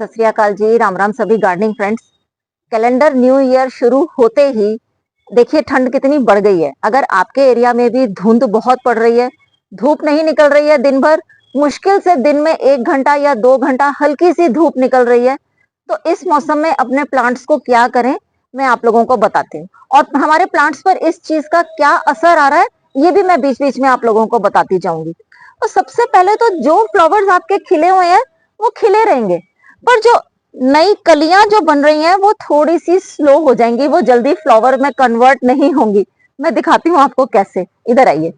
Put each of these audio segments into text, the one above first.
सत श्री अकाल जी, राम राम सभी gardening friends. Calendar new year शुरू होते ही देखिए ठंड कितनी बढ़ गई है। अगर आपके एरिया में भी धुंध बहुत पड़ रही है, धूप नहीं निकल रही है दिन भर, मुश्किल से दिन में 1 घंटा या 2 घंटा हल्की सी धूप निकल रही है, तो इस मौसम में अपने प्लांट्स को क्या करें, मैं आप लोगों को बताती हूँ। और हमारे प्लांट्स पर इस चीज का क्या असर आ रहा है, ये भी मैं बीच बीच में आप लोगों को बताती जाऊंगी। तो सबसे पहले तो जो फ्लावर्स आपके खिले हुए हैं वो खिले रहेंगे, पर जो नई कलियां जो बन रही हैं वो थोड़ी सी स्लो हो जाएंगी, वो जल्दी फ्लावर में कन्वर्ट नहीं होंगी। मैं दिखाती हूँ आपको कैसे। इधर आइए,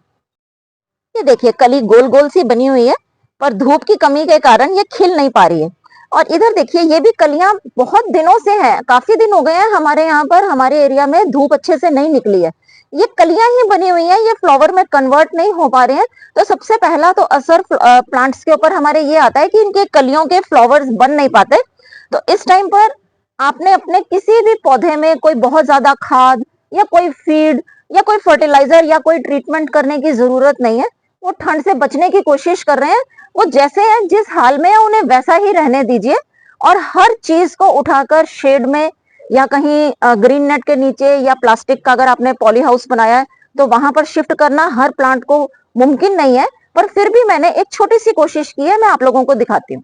ये देखिए कली गोल गोल सी बनी हुई है, पर धूप की कमी के कारण ये खिल नहीं पा रही है। और इधर देखिए ये भी कलियां बहुत दिनों से हैं, काफी दिन हो गए हैं हमारे यहाँ पर, हमारे एरिया में धूप अच्छे से नहीं निकली है, ये कलियां ही बनी हुई हैं, ये फ्लावर में कन्वर्ट नहीं हो पा रहे हैं। तो सबसे पहला तो असर प्लांट्स के ऊपर हमारे ये आता है कि इनके कलियों के फ्लावर्स बन नहीं पाते। तो इस टाइम पर आपने अपने किसी भी पौधे में कोई बहुत ज्यादा खाद या कोई फीड या कोई फर्टिलाइजर या कोई ट्रीटमेंट करने की जरूरत नहीं है। वो ठंड से बचने की कोशिश कर रहे हैं, वो जैसे हैं जिस हाल में है उन्हें वैसा ही रहने दीजिए। और हर चीज को उठाकर शेड में या कहीं ग्रीन नेट के नीचे या प्लास्टिक का अगर आपने पॉली हाउस बनाया है तो वहां पर शिफ्ट करना हर प्लांट को मुमकिन नहीं है, पर फिर भी मैंने एक छोटी सी कोशिश की है, मैं आप लोगों को दिखाती हूँ।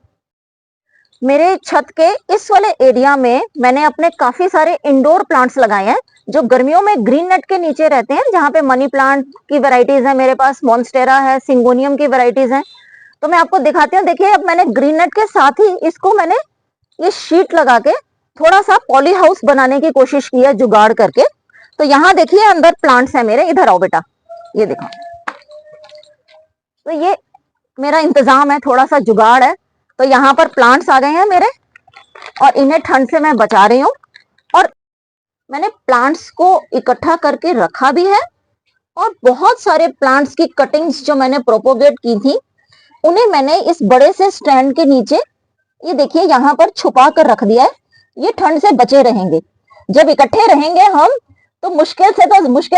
मेरे छत के इस वाले एरिया में मैंने अपने काफी सारे इंडोर प्लांट्स लगाए हैं जो गर्मियों में ग्रीन नेट के नीचे रहते हैं, जहां पे मनी प्लांट की वैरायटीज है मेरे पास, मॉन्स्टेरा है, सिंगोनियम की वैरायटीज हैं। तो मैं आपको दिखाती हूँ। देखिए अब मैंने ग्रीन नेट के साथ ही इसको मैंने ये शीट लगा के थोड़ा सा पॉली हाउस बनाने की कोशिश की है जुगाड़ करके। तो यहाँ देखिए अंदर प्लांट्स है मेरे, इधर आओ बेटा, ये देखो। तो ये मेरा इंतजाम है, थोड़ा सा जुगाड़ है। तो यहाँ पर प्लांट्स आ गए हैं मेरे और इन्हें ठंड से मैं बचा रही हूँ। और मैंने प्लांट्स को इकट्ठा करके रखा भी है, और बहुत सारे प्लांट्स की कटिंग्स जो मैंने प्रोपोगेट की थी उन्हें मैंने इस बड़े से स्टैंड के नीचे, ये देखिए यहाँ पर छुपा कर रख दिया है। ये ठंड से बचे रहेंगे। जब इकट्ठे रहेंगे हम तो मुश्किल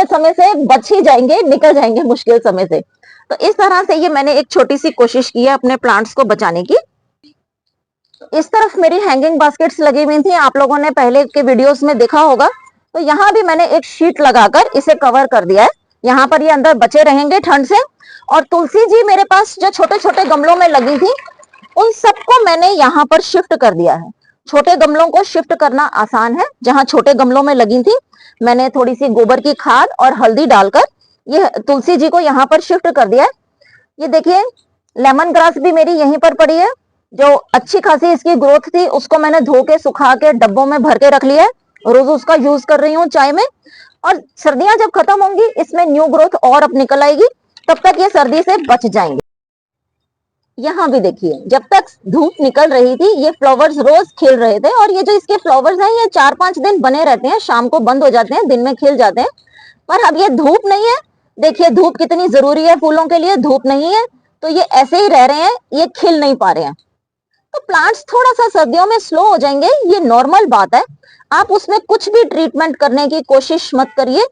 समय से बच ही जाएंगे, निकल जाएंगे मुश्किल समय से। तो इस तरह से ये मैंने एक छोटी सी कोशिश की है अपने प्लांट्स को बचाने की। इस तरफ मेरी हैंगिंग बास्केट्स लगी हुई थी, आप लोगों ने पहले के वीडियोस में देखा होगा। तो यहाँ भी मैंने एक शीट लगाकर इसे कवर कर दिया है, यहाँ पर ये अंदर बचे रहेंगे ठंड से। और तुलसी जी मेरे पास जो छोटे छोटे गमलों में लगी थी उन सबको मैंने यहाँ पर शिफ्ट कर दिया है। छोटे गमलों को शिफ्ट करना आसान है, जहां छोटे गमलों में लगी थी मैंने थोड़ी सी गोबर की खाद और हल्दी डालकर ये तुलसी जी को यहाँ पर शिफ्ट कर दिया है। ये देखिए लेमन ग्रास भी मेरी यहीं पर पड़ी है, जो अच्छी खासी इसकी ग्रोथ थी उसको मैंने धो के सुखा के डब्बों में भर के रख लिया है, रोज उसका यूज कर रही हूँ चाय में। और सर्दियां जब खत्म होंगी इसमें न्यू ग्रोथ और अब निकल आएगी, तब तक ये सर्दी से बच जाएंगे। यहाँ भी देखिए जब तक धूप निकल रही थी ये फ्लावर्स रोज खिल रहे थे, और ये जो इसके फ्लावर्स हैं ये 4-5 दिन बने रहते हैं, शाम को बंद हो जाते हैं, दिन में खिल जाते हैं। पर अब ये धूप नहीं है, देखिए धूप कितनी जरूरी है फूलों के लिए, धूप नहीं है तो ये ऐसे ही रह रहे हैं, ये खिल नहीं पा रहे हैं। तो प्लांट्स थोड़ा सा सर्दियों में स्लो हो जाएंगे, ये नॉर्मल बात है। आप उसमें कुछ भी ट्रीटमेंट करने की कोशिश मत करिए।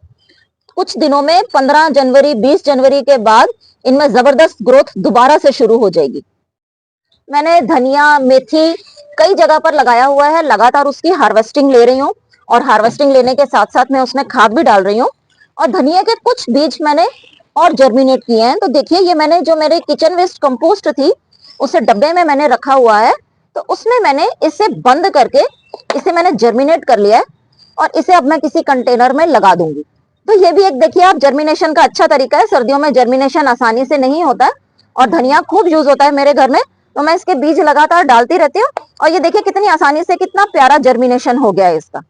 कुछ दिनों में 15 जनवरी 20 जनवरी के बाद इनमें जबरदस्त ग्रोथ दोबारा से शुरू हो जाएगी। मैंने धनिया मेथी कई जगह पर लगाया हुआ है, लगातार उसकी हार्वेस्टिंग ले रही हूँ, और हार्वेस्टिंग लेने के साथ साथ मैं उसमें खाद भी डाल रही हूँ। और धनिया के कुछ बीज मैंने और जर्मिनेट किए हैं। तो देखिए ये मैंने जो मेरे किचन वेस्ट कंपोस्ट थी उसे डब्बे में मैंने रखा हुआ है, तो उसमें मैंने इसे बंद करके इसे मैंने जर्मिनेट कर लिया है, और इसे अब मैं किसी कंटेनर में लगा दूंगी। तो ये भी एक देखिए आप जर्मिनेशन का अच्छा तरीका है, सर्दियों में जर्मिनेशन आसानी से नहीं होता, और धनिया खूब यूज होता है मेरे घर में, तो मैं इसके बीज लगातार डालती रहती हूँ। और ये देखिए कितनी आसानी से कितना प्यारा जर्मिनेशन हो गया है इसका।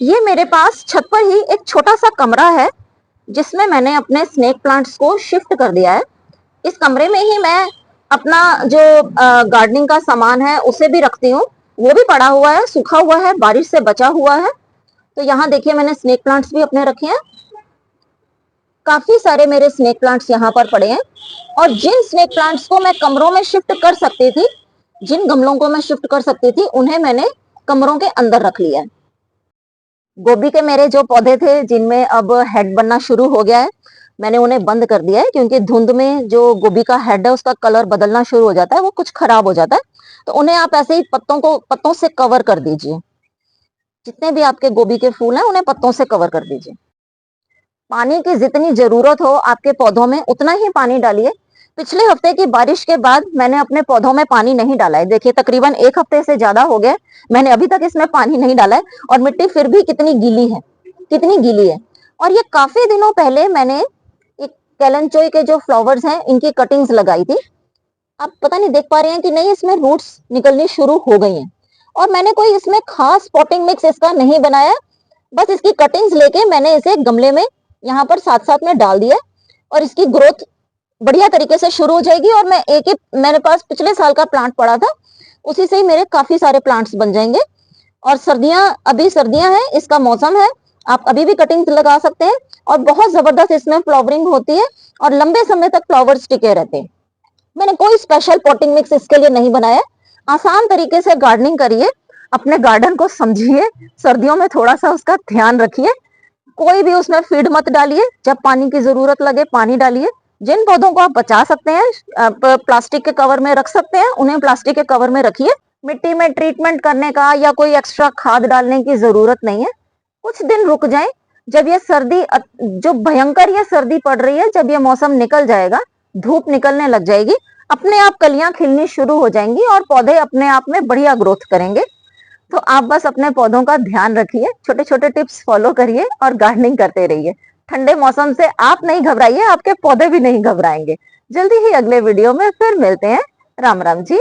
ये मेरे पास छत पर ही एक छोटा सा कमरा है जिसमें मैंने अपने स्नेक प्लांट्स को शिफ्ट कर दिया है। इस कमरे में ही मैं अपना जो गार्डनिंग का सामान है उसे भी रखती हूँ, वो भी पड़ा हुआ है, सूखा हुआ है, बारिश से बचा हुआ है। तो यहाँ देखिए मैंने स्नेक प्लांट्स भी अपने रखे हैं, काफी सारे मेरे स्नेक प्लांट्स यहाँ पर पड़े हैं। और जिन स्नेक प्लांट्स को मैं कमरों में शिफ्ट कर सकती थी, जिन गमलों को मैं शिफ्ट कर सकती थी, उन्हें मैंने कमरों के अंदर रख लिया है। गोभी के मेरे जो पौधे थे जिनमें अब हेड बनना शुरू हो गया है, मैंने उन्हें बंद कर दिया है, क्योंकि धुंध में जो गोभी का हेड है उसका कलर बदलना शुरू हो जाता है, वो कुछ खराब हो जाता है। तो उन्हें आप ऐसे ही पत्तों से कवर कर दीजिए। जितने भी आपके गोभी के फूल हैं उन्हें पत्तों से कवर कर दीजिए। पानी की जितनी जरूरत हो आपके पौधों में उतना ही पानी डालिए। पिछले हफ्ते की बारिश के बाद मैंने अपने पौधों में पानी नहीं डाला है। देखिए तकरीबन 1 हफ्ते से ज्यादा हो गया, मैंने अभी तक इसमें पानी नहीं डाला है और मिट्टी फिर भी कितनी गीली है, कितनी गीली है। और ये काफी दिनों पहले मैंने एक कैलेंचोई के जो फ्लावर्स हैं इनकी कटिंग्स लगाई थी। आप पता नहीं देख पा रहे हैं कि नहीं, इसमें रूट्स निकलनी शुरू हो गई हैं। और मैंने कोई इसमें खास पॉटिंग मिक्स इसका नहीं बनाया, बस इसकी कटिंग्स लेके मैंने इसे गमले में यहाँ पर साथ साथ में डाल दिया और इसकी ग्रोथ बढ़िया तरीके से शुरू हो जाएगी। और मैं एक ही मेरे पास पिछले साल का प्लांट पड़ा था, उसी से ही मेरे काफी सारे प्लांट्स बन जाएंगे। और अभी सर्दियां हैं, इसका मौसम है, आप अभी भी कटिंग्स लगा सकते हैं और बहुत जबरदस्त इसमें फ्लावरिंग होती है और लंबे समय तक फ्लावर्स टिके रहते हैं। मैंने कोई स्पेशल पॉटिंग मिक्स इसके लिए नहीं बनाया। आसान तरीके से गार्डनिंग करिए, अपने गार्डन को समझिए, सर्दियों में थोड़ा सा उसका ध्यान रखिए। कोई भी उसमें फीड मत डालिए, जब पानी की जरूरत लगे पानी डालिए। जिन पौधों को आप बचा सकते हैं प्लास्टिक के कवर में रख सकते हैं, उन्हें प्लास्टिक के कवर में रखिए। मिट्टी में ट्रीटमेंट करने का या कोई एक्स्ट्रा खाद डालने की जरूरत नहीं है। कुछ दिन रुक जाए, जब ये सर्दी जो भयंकर ये सर्दी पड़ रही है, जब ये मौसम निकल जाएगा, धूप निकलने लग जाएगी, अपने आप कलियां खिलनी शुरू हो जाएंगी और पौधे अपने आप में बढ़िया ग्रोथ करेंगे। तो आप बस अपने पौधों का ध्यान रखिए, छोटे छोटे टिप्स फॉलो करिए और गार्डनिंग करते रहिए। ठंडे मौसम से आप नहीं घबराइए, आपके पौधे भी नहीं घबराएंगे। जल्दी ही अगले वीडियो में फिर मिलते हैं। राम राम जी।